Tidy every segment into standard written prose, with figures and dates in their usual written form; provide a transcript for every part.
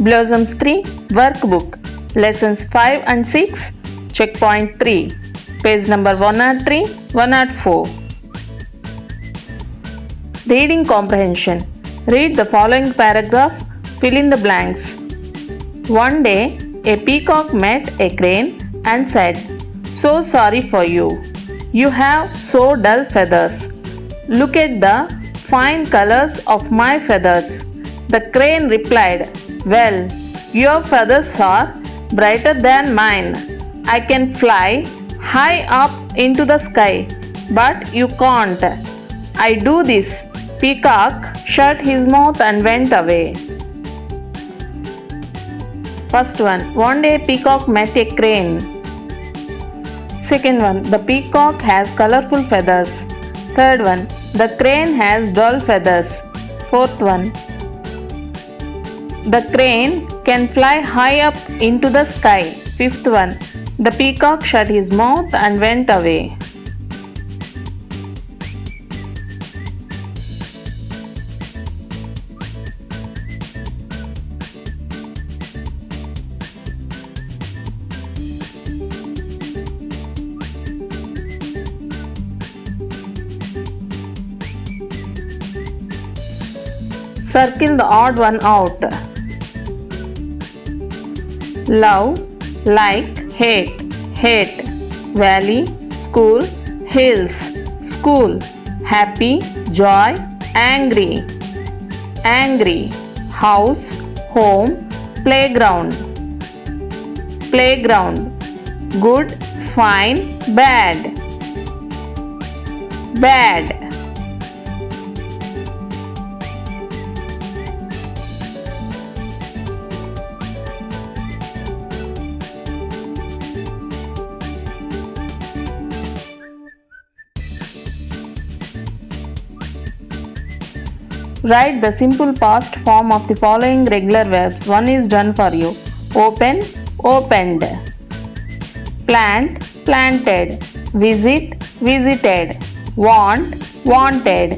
Blossoms-3 workbook, lessons 5 and 6, checkpoint 3, page number 103, 104. Reading comprehension. Read the following paragraph, fill in the blanks. One day, a peacock met a crane and said, "So sorry for you. You have so dull feathers. Look at the fine colors of my feathers." The crane replied, "Well, your feathers are brighter than mine. I can fly high up into the sky, but you can't. I do this." Peacock shut his mouth and went away. First one, one day peacock met a crane. Second one, the peacock has colorful feathers. Third one, the crane has dull feathers. Fourth one, the crane can fly high up into the sky. Fifth one, the peacock shut his mouth and went away. Circle the odd one out. Love, like, hate, hate. Valley, school, hills, school. Happy, joy, angry, angry. House, home, playground, playground. Good, fine, bad, bad. Write the simple past form of the following regular verbs. One is done for you. Open, opened. Plant, planted. Visit, visited. Want, wanted.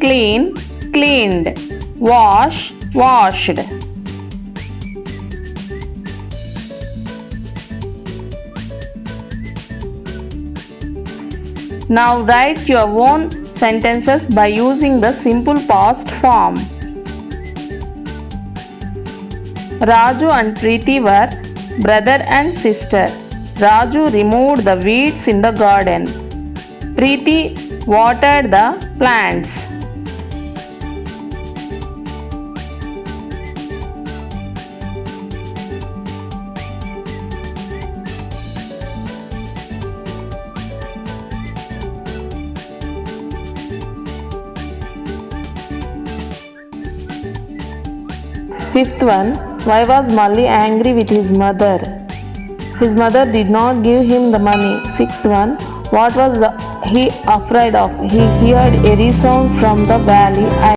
Clean, cleaned. Wash, washed. Now write your own sentences by using the simple past form. Raju and Preeti were brother and sister. Raju removed the weeds in the garden. Preeti watered the plants. Fifth one, why was Malli angry with his mother? His mother did not give him the money. Sixth one, what was he afraid of? He heard a resound from the valley.